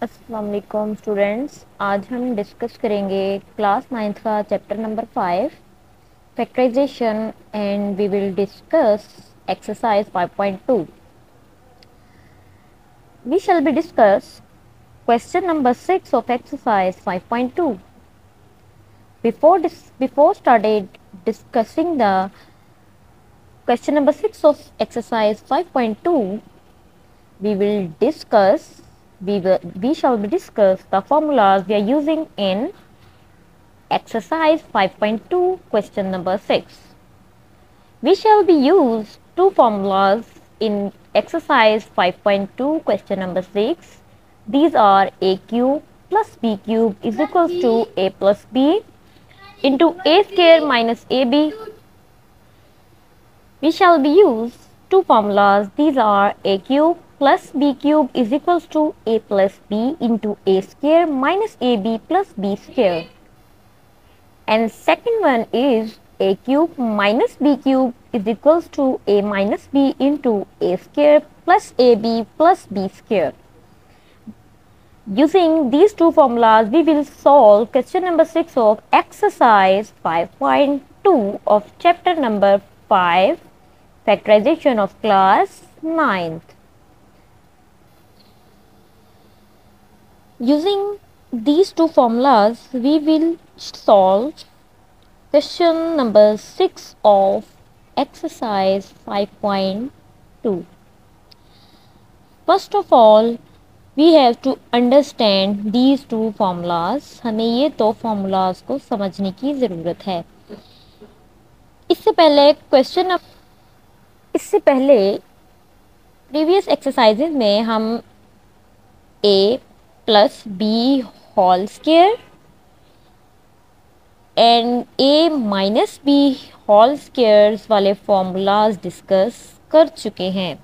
अस्सलाम वालेकुम स्टूडेंट्स। आज हम डिस्कस करेंगे क्लास 9th का chapter number 5 factorisation and we will discuss exercise 5.2। We shall be discuss question number 6 of exercise 5.2. Before started discussing the question number 6 of exercise 5.2, we will discuss we shall discuss the formulas we are using in exercise 5.2 question number 6. We shall be use two formulas in exercise 5.2 question number 6. These are a cube plus b cube is equals to a plus b into a square minus ab. We shall be use two formulas. These are a cube plus b cube is equals to a plus b into a square minus ab plus b square. And second one is a cube minus b cube is equals to a minus b into a square plus ab plus b square. Using these two formulas, we will solve question number 6 of exercise 5.2 of chapter number 5, factorization of class 9th. Using these two formulas, we will solve question number 6 of exercise 5.2. First of all, we have to understand these two formulas. हमें ये दो formulas को समझने की ज़रूरत है। इससे पहले प्रीवियस एक्सरसाइजेज में हम a plus B whole square and a minus B whole squares वाले फॉर्मूलाज डिस्कस कर चुके हैं।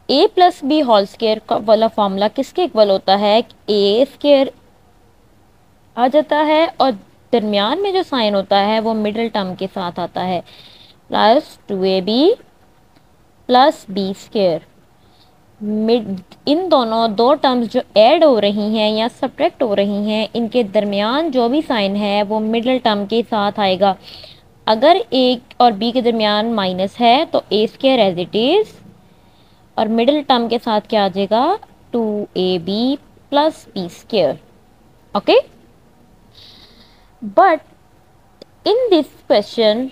a plus B whole square वाला फॉर्मूला किसके इक्वल होता है? a स्क्वायर आ जाता है और दरमियान में जो साइन होता है वो मिडिल टर्म के साथ आता है, plus 2ab plus B square. इन दोनों दो टर्म्स जो ऐड हो रही हैं या सब्ट्रैक्ट हो रही हैं, इनके दरमियान जो भी साइन है वो मिडिल टर्म के साथ आएगा। अगर a और b के दरमियान माइनस है तो a square as it is और मिडिल टर्म के साथ क्या आ जाएगा? 2ab plus B square. Okay, but in this question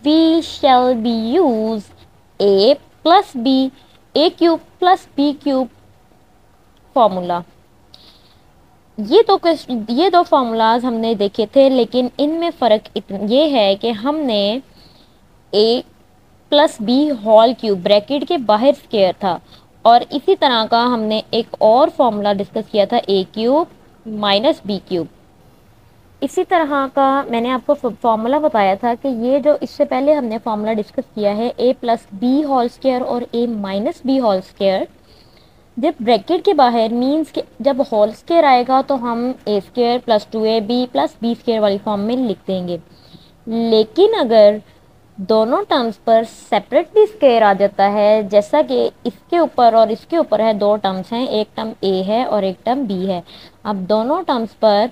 we shall be use a plus b a cube plus b cube formula. ये दो फॉर्मूलाज हमने देखे थे, लेकिन इनमें फ़र्क ये है कि हमने a plus B whole cube bracket के बाहर स्क्वायर था, और इसी तरह का हमने एक और फॉर्मूला डिस्कस किया था a cube minus B cube. इसी तरह का मैंने आपको फॉर्मूला बताया था कि ये जो इससे पहले हमने फॉर्मूला डिस्कस किया है a plus B whole square और a minus B whole square, जब ब्रैकेट के बाहर मीन्स कि जब होल स्क्वायर आएगा तो हम a square plus 2ab plus B square वाली फॉर्म में लिख देंगे। लेकिन अगर दोनों टर्म्स पर सेपरेटली स्क्वायर आ जाता है, जैसा कि इसके ऊपर और इसके ऊपर है, दो टर्म्स हैं, एक टर्म a है और एक टर्म b है। अब दोनों टर्म्स पर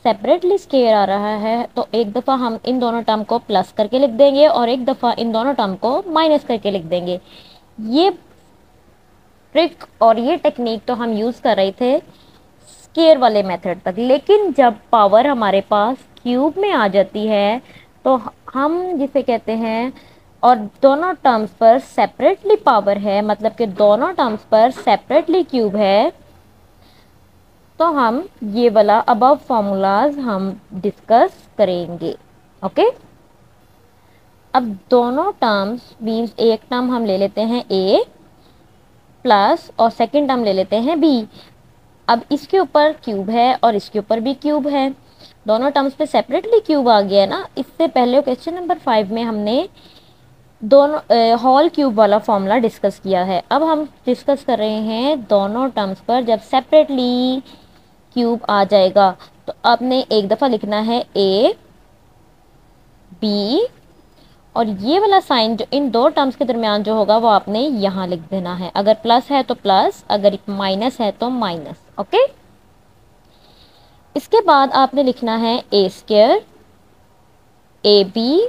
सेपरेटली स्क्वायर आ रहा है तो एक दफ़ा हम इन दोनों टर्म को प्लस करके लिख देंगे और एक दफ़ा इन दोनों टर्म को माइनस करके लिख देंगे। ये ट्रिक और ये टेक्निक तो हम यूज़ कर रहे थे स्क्वायर वाले मेथड तक, लेकिन जब पावर हमारे पास क्यूब में आ जाती है तो हम जिसे कहते हैं, और दोनों टर्म्स पर सेपरेटली पावर है, मतलब कि दोनों टर्म्स पर सेपरेटली क्यूब है, तो हम ये वाला अबव फॉर्मूलाज हम डिस्कस करेंगे। ओके, अब दोनों टर्म्स मीन्स एक टर्म हम ले लेते हैं a प्लस और सेकंड टर्म ले लेते हैं b। अब इसके ऊपर क्यूब है और इसके ऊपर भी क्यूब है, दोनों टर्म्स पे सेपरेटली क्यूब आ गया ना। इससे पहले क्वेश्चन नंबर 5 में हमने दोनों होल क्यूब वाला फॉर्मूला डिस्कस किया है। अब हम डिस्कस कर रहे हैं दोनों टर्म्स पर जब सेपरेटली क्यूब आ जाएगा तो आपने एक दफ़ा लिखना है a b और ये वाला साइन जो इन दो टर्म्स के दरमियान जो होगा वो आपने यहाँ लिख देना है। अगर प्लस है तो प्लस, अगर माइनस है तो माइनस। ओके, इसके बाद आपने लिखना है A square, A B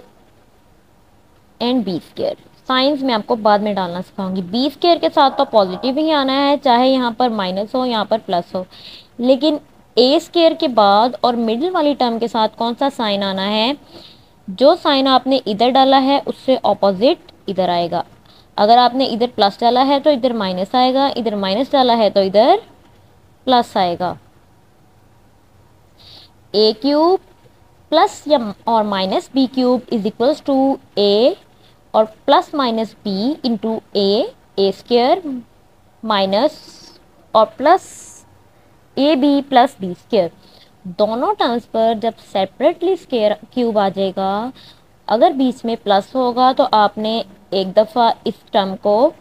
and B square. Science में आपको बाद में डालना सिखाऊंगी। बी स्क्वायर के साथ तो पॉजिटिव ही आना है, चाहे यहाँ पर माइनस हो यहाँ पर प्लस हो। लेकिन ए स्क्वायर के बाद और मिडिल वाली टर्म के साथ कौन सा साइन आना है? जो साइन आपने इधर डाला है उससे ऑपोजिट इधर आएगा। अगर आपने इधर प्लस डाला है तो इधर माइनस आएगा, इधर माइनस डाला है तो इधर प्लस आएगा। ए क्यूब प्लस या और minus B cube is equals to A और plus minus B into A square minus और plus A B plus B square. दोनों टर्म्स पर जब सेपरेटली स्क्वायर क्यूब आ जाएगा, अगर बीच में प्लस होगा तो आपने एक दफ़ा इस टर्म को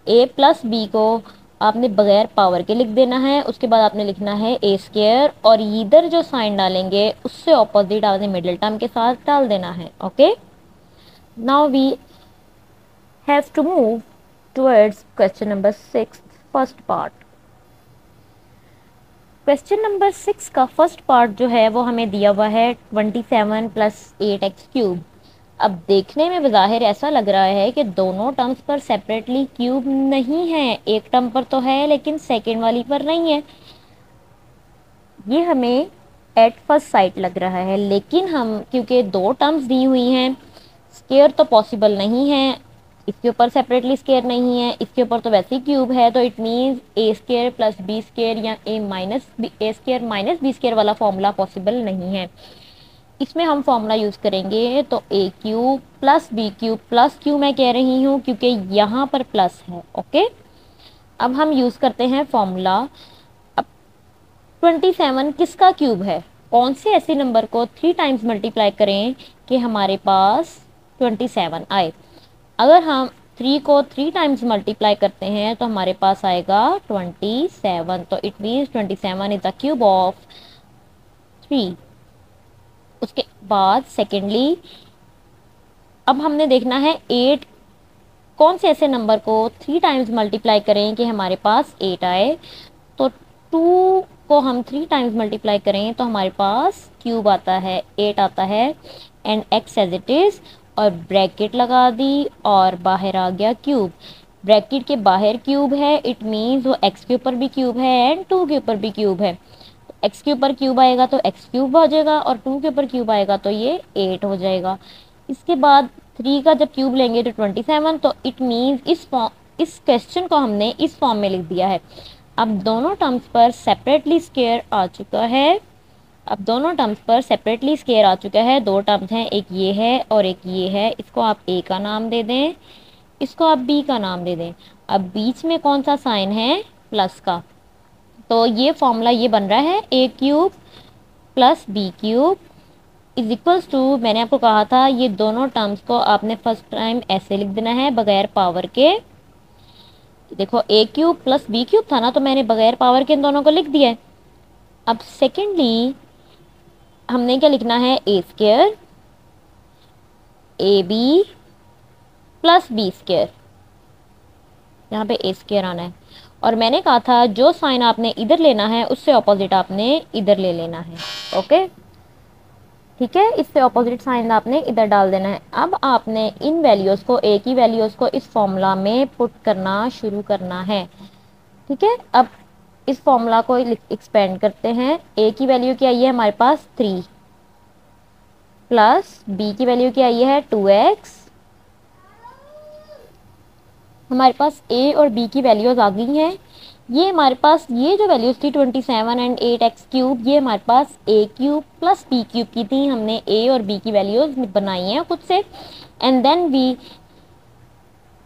ए प्लस बी को आपने बगैर पावर के लिख देना है। उसके बाद आपने लिखना है ए स्क्वायर और इधर जो साइन डालेंगे उससे ऑपोजिट आपने मिडिल टर्म के साथ डाल देना है। Okay, now we have to move towards question number 6 first part. Question number 6 का फर्स्ट पार्ट जो है वो हमें दिया हुआ है 27 प्लस 8x क्यूब। अब देखने में बज़ाहिर ऐसा लग रहा है कि दोनों टर्म्स पर सेपरेटली क्यूब नहीं है, एक टर्म पर तो है लेकिन सेकेंड वाली पर नहीं है। ये हमें एट फर्स्ट साइट लग रहा है, लेकिन हम क्योंकि दो टर्म्स दी हुई हैं, स्क्वायर तो पॉसिबल नहीं है, इसके ऊपर सेपरेटली स्क्वायर नहीं है, इसके ऊपर तो वैसे ही क्यूब है, तो it means A square plus B square या A square minus B square वाला फॉर्मूला पॉसिबल नहीं है। इसमें हम फॉर्मूला यूज़ करेंगे तो A cube plus B cube, plus क्यू मैं कह रही हूँ क्योंकि यहाँ पर प्लस है। ओके, अब हम यूज़ करते हैं फॉर्मूला। अब 27 किसका क्यूब है? कौन से ऐसे नंबर को 3 टाइम्स मल्टीप्लाई करें कि हमारे पास 27 आए? अगर हम 3 को 3 टाइम्स मल्टीप्लाई करते हैं तो हमारे पास आएगा 27, तो it means 27 is the cube of 3। उसके बाद सेकेंडली अब हमने देखना है 8 कौन से ऐसे नंबर को 3 टाइम्स मल्टीप्लाई करें कि हमारे पास 8 आए। तो 2 को हम 3 टाइम्स मल्टीप्लाई करें तो हमारे पास क्यूब आता है, 8 आता है and X as it is, और ब्रैकेट लगा दी और बाहर आ गया क्यूब। ब्रैकेट के बाहर क्यूब है, इट मीन्स वो एक्स के ऊपर भी क्यूब है एंड 2 के ऊपर भी क्यूब है। एक्स के ऊपर क्यूब आएगा तो एक्स क्यूब हो जाएगा और 2 के ऊपर क्यूब आएगा तो ये 8 हो जाएगा। इसके बाद 3 का जब क्यूब लेंगे तो 27, तो इट मीन्स इस क्वेश्चन को हमने इस फॉर्म में लिख दिया है। अब दोनों टर्म्स पर सेपरेटली स्क्वायर आ चुका है। अब दोनों टर्म्स पर सेपरेटली स्क्वायर आ चुका है। दो टर्म्स हैं, एक ये है और एक ये है। इसको आप ए का नाम दे दें, इसको आप बी का नाम दे दें। अब बीच में कौन सा साइन है? प्लस का। तो ये फॉर्मूला ये बन रहा है A cube plus B cube is equals to, मैंने आपको कहा था ये दोनों टर्म्स को आपने फर्स्ट टाइम ऐसे लिख देना है बगैर पावर के। देखो ए क्यूब प्लस बी क्यूब था ना, तो मैंने बगैर पावर के इन दोनों को लिख दिया है। अब सेकेंडली हमने क्या लिखना है? A square A B plus B square, यहाँ पे ए स्क्वायर आना है। और मैंने कहा था जो साइन आपने इधर लेना है उससे ऑपोजिट आपने इधर ले लेना है। ओके, ठीक है, इससे ऑपोजिट साइन आपने इधर डाल देना है। अब आपने इन वैल्यूज़ को, ए की वैल्यूज़ को इस फॉर्मूला में पुट करना शुरू करना है। ठीक है, अब इस फॉर्मूला को एक्सपेंड करते हैं। ए की वैल्यू क्या आई है हमारे पास? 3 प्लस बी की वैल्यू क्या आई है? 2x। हमारे पास ए और बी की वैल्यूज आ गई हैं। ये हमारे पास ये जो वैल्यूज थी 27 एंड 8x क्यूब, ये हमारे पास ए क्यूब प्लस बी क्यूब की थी। हमने ए और बी की वैल्यूज बनाई हैं खुद से and then we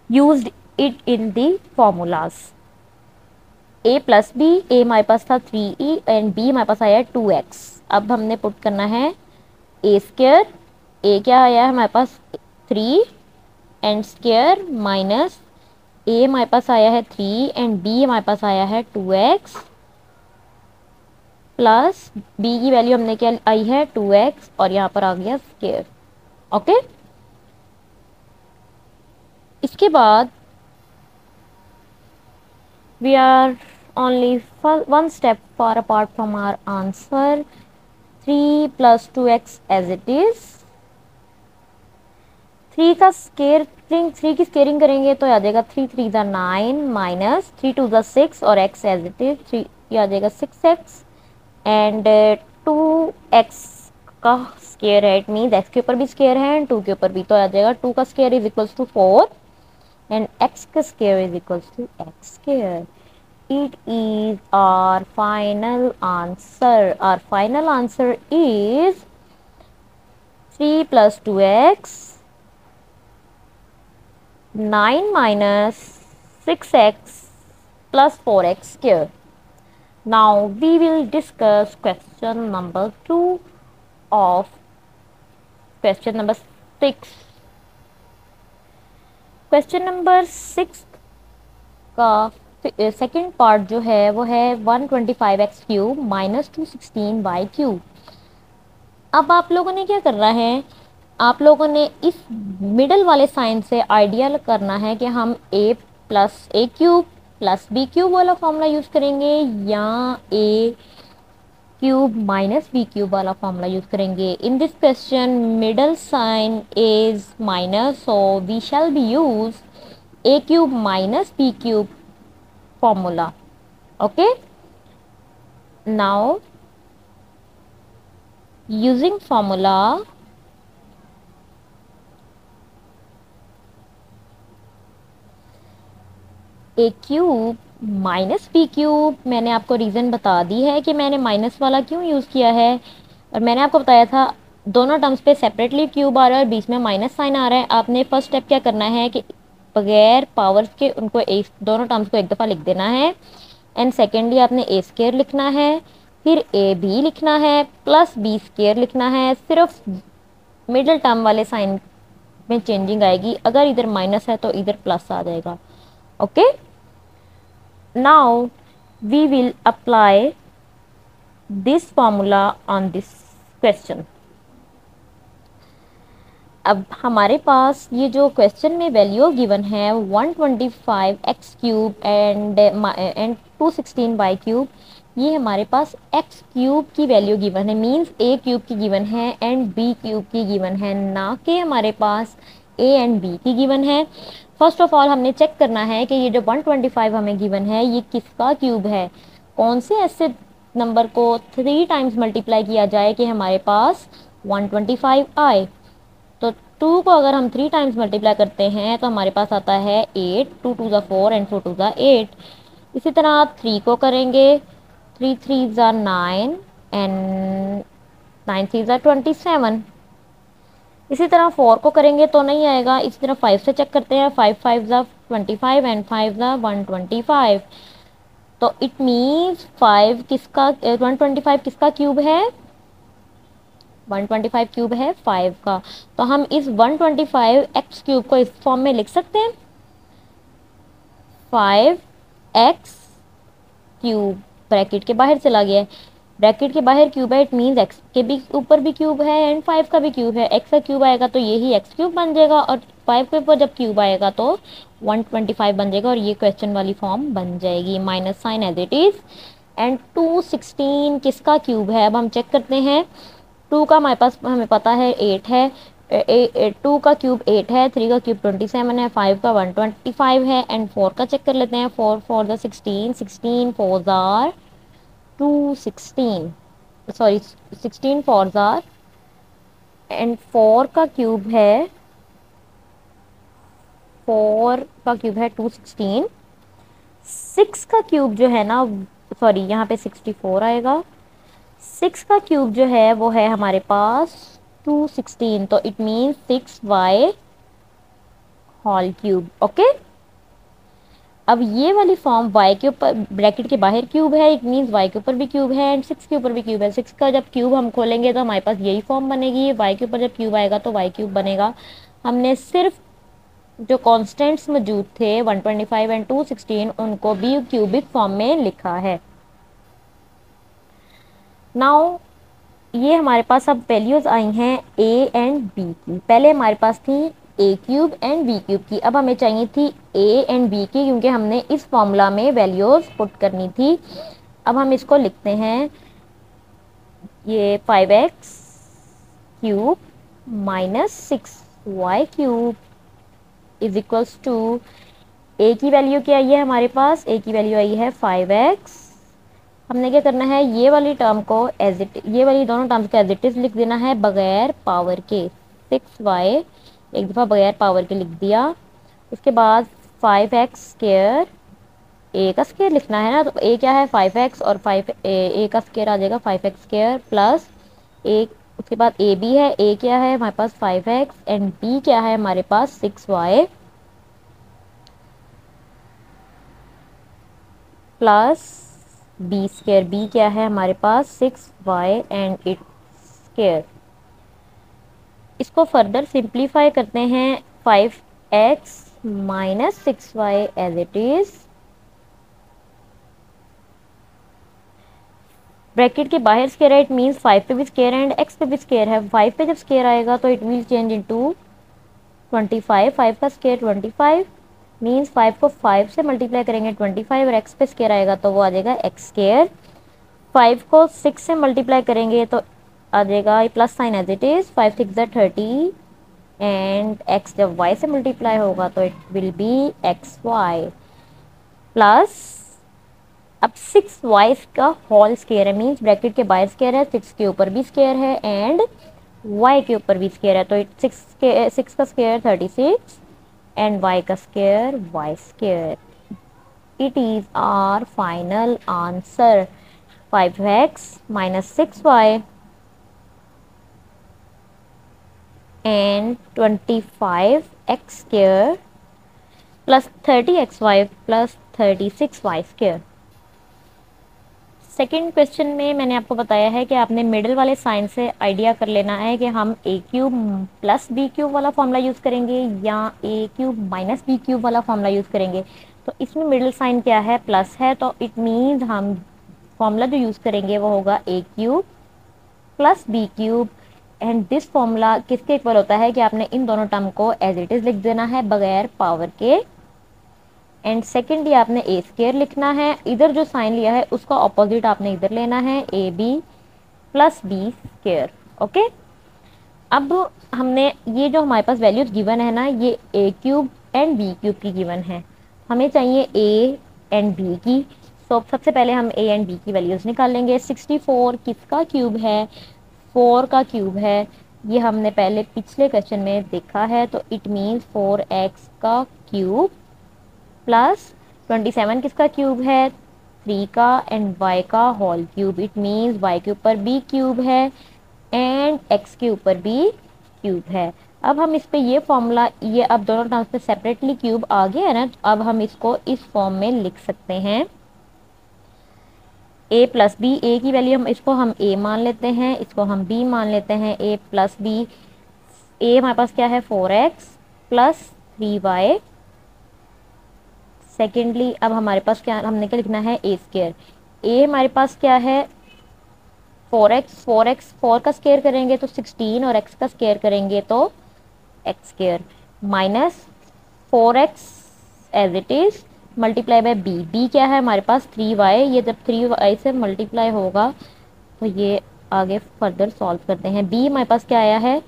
used it in the formulas. A plus B, A हमारे पास था 3e एंड बी हमारे पास आया 2x। अब हमने पुट करना है ए स्क्वायर, ए क्या आया है हमारे पास? 3 एंड स्क्वायर माइनस ए हमारे पास आया है 3 एंड बी हमारे पास आया है 2x प्लस बी की वैल्यू हमने क्या आई है? 2x और यहाँ पर आ गया स्क्वायर। ओके, इसके बाद we are only one step far apart from our answer. 3 plus 2x as it is. 3 का स्केयर 3 की स्केयरिंग करेंगे तो आ जाएगा 3 3 ज़ा 9 माइनस 3 2 ज़ा 6 और x एज इट इज 3 ये आ जाएगा 6x एंड 2x का स्केयर है, इट मीन्स x के ऊपर भी स्केयर है एंड 2 के ऊपर भी, तो आ जाएगा 2 का square is equals to 4 and x square is equals to x square. It is our final answer. Our final answer is 3 plus 2x 9 minus 6x plus 4x square. Now we will discuss question number 2 of question number 6. Question number 6 का second part जो है वो है 125x cube minus 216y cube. अब आप लोगों ने क्या करना है, आप लोगों ने इस मिडल वाले साइन से आइडिया करना है कि हम a plus A cube plus B cube वाला फॉर्मूला यूज करेंगे या a cube minus B cube वाला फॉर्मूला यूज करेंगे। In this question middle sign is minus, so we shall be use a cube minus b cube formula. Okay, now using formula a cube minus B cube, मैंने आपको reason बता दी है कि मैंने minus वाला क्यों use किया है, और मैंने आपको बताया था दोनों टर्म्स पे सेपरेटली क्यूब आ रहा है और बीच में माइनस साइन आ रहा है। आपने फर्स्ट स्टेप क्या करना है कि बगैर पावर्स के उनको एक दोनों टर्म्स को एक दफ़ा लिख देना है एंड सेकेंडली आपने ए स्केयर लिखना है, फिर ए बी लिखना है प्लस बी स्केयर लिखना है। सिर्फ मिडिल टर्म वाले साइन में चेंजिंग आएगी, अगर इधर माइनस है तो इधर प्लस आ जाएगा। Okay, now we will apply this formula on this question. अब हमारे पास ये जो क्वेश्चन में वैल्यू गिवन है 125x cube and 216y cube, ये हमारे पास x क्यूब की वैल्यू गिवन है, मींस a क्यूब की गिवन है एंड b क्यूब की गिवन है, ना कि हमारे पास a एंड b की गिवन है। फर्स्ट ऑफ ऑल हमने चेक करना है कि ये जो 125 हमें गिवन है ये किसका क्यूब है, कौन से ऐसे नंबर को 3 टाइम्स मल्टीप्लाई किया जाए कि हमारे पास 125 आए। तो 2 को अगर हम 3 टाइम्स मल्टीप्लाई करते हैं तो हमारे पास आता है 8, 2 2 ज़ा 4 एंड 4 2 ज़ा 8। इसी तरह आप 3 को करेंगे, 3 3 ज़ा 9 एंड 9 3 ज़ा 27। इसी तरह 4 को करेंगे तो नहीं आएगा। इसी तरह 5 से चेक करते हैं, 5 5 ज़ा 25 एंड 5 ज़ा 125। तो इट मीन्स 5 किसका 125 किसका क्यूब है, 125 क्यूब है 5 का। तो हम इस 125 एक्स क्यूब को इस फॉर्म में लिख सकते हैं, 5x क्यूब ब्रैकेट के बाहर चला गया है, ब्रैकेट के बाहर क्यूब है, इट मीन्स x के भी ऊपर भी क्यूब है एंड 5 का भी क्यूब है। x का क्यूब आएगा तो यही x क्यूब बन जाएगा और 5 के ऊपर जब क्यूब आएगा तो 125 बन जाएगा और ये क्वेश्चन वाली फॉर्म बन जाएगी, minus sign as it is. And 216 किसका क्यूब है, अब हम चेक करते हैं। 2 का हमारे पास हमें पता है 8 है, 2 का क्यूब 8 है, 3 का क्यूब 27 है, 5 का 125 है एंड 4 का चेक कर लेते हैं। 4 4 ज़ा 16, 16 4 ज़ार 216, सॉरी 16 4 ज़ार एंड 4 का क्यूब है 216। 6 का क्यूब जो है ना, सॉरी यहाँ पे 64 आएगा, 6 का क्यूब जो है वो है हमारे पास 216, तो it means 6y whole cube. Okay, अब ये वाली फॉर्म y के ऊपर ब्रैकेट के बाहर क्यूब है, इट मीन्स y के ऊपर भी क्यूब है एंड 6 के ऊपर भी क्यूब है। 6 का जब क्यूब हम खोलेंगे तो हमारे पास यही फॉर्म बनेगी, y के ऊपर जब क्यूब आएगा तो y क्यूब बनेगा। हमने सिर्फ जो कॉन्स्टेंट्स मौजूद थे 125 एंड 216 उनको भी क्यूबिक फॉर्म में लिखा है। नाउ ये हमारे पास अब वैल्यूज आई हैं a एंड b की। पहले हमारे पास थी ए क्यूब एंड बी क्यूब की। अब हमें चाहिए थी ए एंड बी की, क्योंकि हमने इस फॉर्मूला में वैल्यूज पुट करनी थी। अब हम इसको लिखते हैं, ये 5x cube minus 6y cube is equals to, A की वैल्यू क्या आई है हमारे पास, ए की वैल्यू आई है 5x। हमने क्या करना है, ये वाली टर्म को एज इट, ये वाली दोनों टर्म्स को एज इट इज लिख देना है बगैर पावर के। 6y एक दफ़ा बगैर पावर के लिख दिया। उसके बाद 5x स्क्वायर, ए का स्क्वायर लिखना है ना, तो ए क्या है 5x, और 5 ए का स्क्वायर आ जाएगा 5x स्क्वायर प्लस ए। उसके बाद ए बी है, ए क्या है हमारे पास 5x एंड बी क्या है हमारे पास 6y plus B square. B क्या है हमारे पास 6y एंड इट स्क्वायर। इसको फर्दर सिंप्लीफाई करते हैं, 5x minus 6y as it is, bracket के बाहर स्क्वायर है, इट मीन्स 5 पे भी स्क्वायर एंड x पे भी स्क्वायर है। 5 पे जब स्क्वायर आएगा तो इट विल चेंज इनटू 25। 5 का स्क्वायर 25 मीन्स 5 को 5 से मल्टीप्लाई करेंगे 25, और x पे स्क्वायर आएगा तो वो आ जाएगा x स्क्वायर। 5 को 6 से मल्टीप्लाई करेंगे तो आ जाएगा plus sign as it is, 5 6 30 and x जब y से मल्टीप्लाई होगा तो it will be xy plus, अब 6y का होल स्क्वायर है, मीन्स ब्रैकेट के बाहर स्क्वायर है, 6 के ऊपर भी स्क्वायर है एंड y के ऊपर भी स्क्वायर है, तो 6 का स्क्वायर 36 एंड y का square y square. It is our final answer 5x minus 6y and 25x square plus 30xy plus 36y square. Second question में मैंने आपको बताया है कि आपने मिडिल वाले साइन से आइडिया कर लेना है कि हम ए क्यूब प्लस बी क्यूब वाला फॉर्मूला यूज़ करेंगे या ए क्यूब माइनस बी क्यूब वाला फॉर्मूला यूज़ करेंगे। तो इसमें मिडिल साइन क्या है, प्लस है, तो इट मीन्स हम फॉर्मूला जो यूज़ करेंगे वो होगा A cube plus B cube. And this formula किसके इक्वल होता है कि आपने इन दोनों टर्म को एज इट इज़ लिख देना है बगैर पावर के। एंड सेकेंडली आपने ए स्क्वायर लिखना है, इधर जो साइन लिया है उसका ऑपोजिट आपने इधर लेना है, A B plus B square. Okay, अब हमने ये जो हमारे पास वैल्यूज गिवन है ना, ये ए क्यूब एंड बी क्यूब की गिवन है, हमें चाहिए ए एंड बी की। सो सबसे पहले हम ए एंड बी की वैल्यूज निकाल लेंगे। 64 किसका क्यूब है, 4 का क्यूब है, ये हमने पहले पिछले क्वेश्चन में देखा है, तो इट मीन्स 4x का क्यूब प्लस 27 किसका क्यूब है, 3 का एंड y का whole cube. It means y के ऊपर b क्यूब है एंड x के ऊपर b क्यूब है। अब हम इस पे ये फॉर्मूला, ये अब दोनों टर्म्स पे सेपरेटली क्यूब आ गया है ना, तो अब हम इसको इस फॉर्म में लिख सकते हैं, a प्लस बी, ए की वैल्यू हम इसको हम a मान लेते हैं, इसको हम b मान लेते हैं, a प्लस बी। a हमारे पास क्या है 4x प्लस 3y। सेकेंडली अब हमारे पास क्या, हमने क्या लिखना है, ए स्क्वायर। ए हमारे पास क्या है 4x, 4 का स्क्वायर करेंगे तो 16 और x का स्क्वायर करेंगे तो x square minus 4x as it is multiply by b। b क्या है हमारे पास 3y, ये जब 3y से मल्टीप्लाई होगा तो ये आगे फर्दर सॉल्व करते हैं। b हमारे पास क्या आया है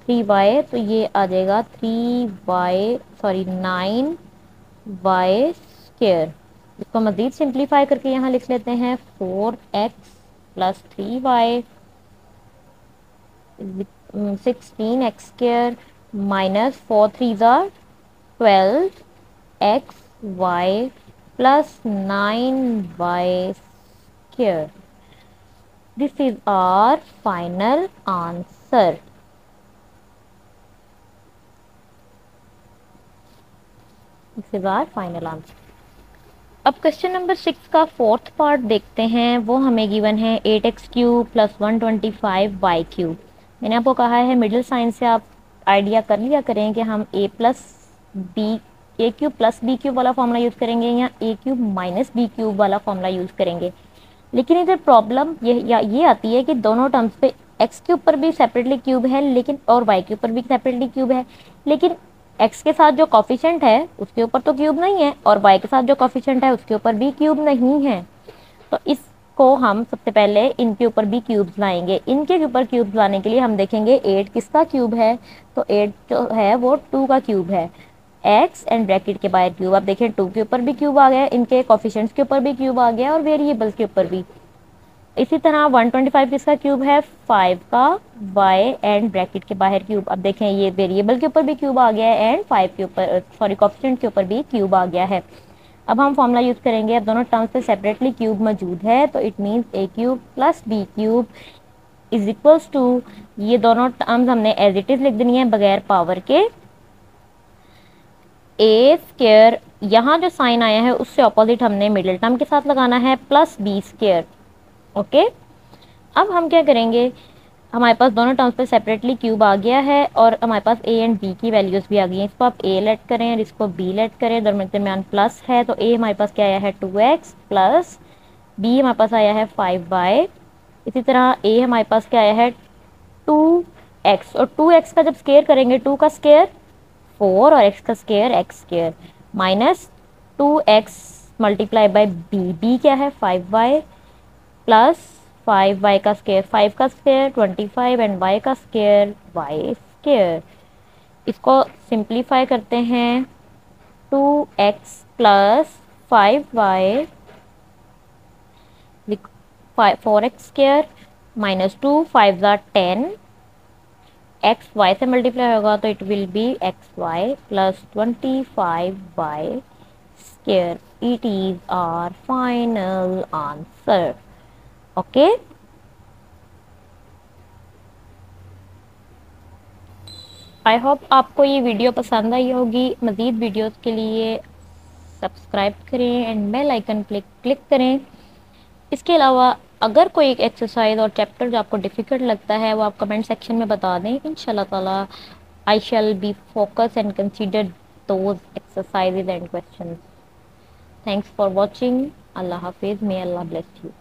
3y, तो ये आ जाएगा 3y सॉरी 9 वाई स्क्वायर। इसको मज़ीद सिंप्लीफाई करके यहाँ लिख लेते हैं 4x plus 3y 16x square minus 4 3 12x y plus 9y square. This is our final answer. This is our final answer. अब क्वेश्चन नंबर 6 का फोर्थ पार्ट देखते हैं। वो हमें गिवन है 8x cube plus 125y cube. मैंने आपको कहा है मिडिल साइन से आप आइडिया कर लिया करें कि हम ए प्लस बी, ए क्यूब प्लस बी क्यूब वाला फॉर्मूला यूज़ करेंगे या ए क्यूब माइनस बी क्यूब वाला फॉर्मूला यूज़ करेंगे। लेकिन इधर प्रॉब्लम ये आती है कि दोनों टर्म्स पे एक्स के ऊपर भी सेपरेटली क्यूब है लेकिन, और वाई के ऊपर भी सेपरेटली क्यूब है, लेकिन एक्स के साथ जो कॉफिशेंट है उसके ऊपर तो क्यूब नहीं है, और वाई के साथ जो कॉफिशेंट है उसके ऊपर भी क्यूब नहीं है। तो इसको हम सबसे पहले इनके ऊपर भी क्यूब्स लाएंगे। इनके ऊपर क्यूब्स लाने के लिए हम देखेंगे 8 किसका क्यूब है, तो 8 जो है वो 2 का क्यूब है। एक्स एंड ब्रैकेट के बाहर क्यूब, आप देखें 2 के ऊपर भी क्यूब आ गया, इनके कॉफिशेंट्स के ऊपर भी क्यूब आ गया और वेरिएबल के ऊपर भी। इसी तरह 125 किसका क्यूब है, 5 का, y एंड ब्रैकेट के बाहर क्यूब, अब देखें ये वेरिएबल के ऊपर भी क्यूब आ गया है एंड 5 के ऊपर, सॉरी कोएफिशिएंट के ऊपर भी क्यूब आ गया है। अब हम फॉर्मूला यूज करेंगे, अब दोनों टर्म्स पे सेपरेटली क्यूब मौजूद है, तो it means a cube plus b cube is equals to, ये दोनों टर्म्स हमने एज इट इज लिख देनी है बगैर पावर के, a स्क्वायर, यहाँ जो साइन आया है उससे ऑपोजिट हमने मिडिल टर्म के साथ लगाना है, प्लस b स्क्वायर। ओके, अब हम क्या करेंगे, हमारे पास दोनों टर्म्स पे सेपरेटली क्यूब आ गया है और हमारे पास a एंड b की वैल्यूज भी आ गई हैं। इसको आप a लेट करें और इसको b लेट करें, दोनों के दरमियान प्लस है, तो a हमारे पास क्या आया है 2x प्लस b हमारे पास आया है 5y। इसी तरह a हमारे पास क्या आया है 2x, और 2x का जब स्केयर करेंगे 2 का स्केयर 4 और x का square x square, minus 2x multiply by b क्या है 5y, प्लस 5y का स्केयर 5 का स्केयर 25 एंड y का स्केयर y स्केयर। इसको सिंप्लीफाई करते हैं, 2x plus 5y 4x square minus 2 5 ज़ा 10, x y से मल्टीप्लाई होगा तो it will be X Y plus 25y square. It is our final answer. Okay, I hope आपको ये वीडियो पसंद आई होगी। मज़ीद वीडियोस के लिए सब्सक्राइब करें एंड बेल आइकन क्लिक करें। इसके अलावा अगर कोई एक एक्सरसाइज और चैप्टर जो आपको डिफ़िकल्ट लगता है वो आप कमेंट सेक्शन में बता दें, इंशाल्लाह ताला I shall be focus and consider those exercises and questions. Thanks for watching. अल्लाह हाफिज़, मे अल्लाह ब्लेस यू।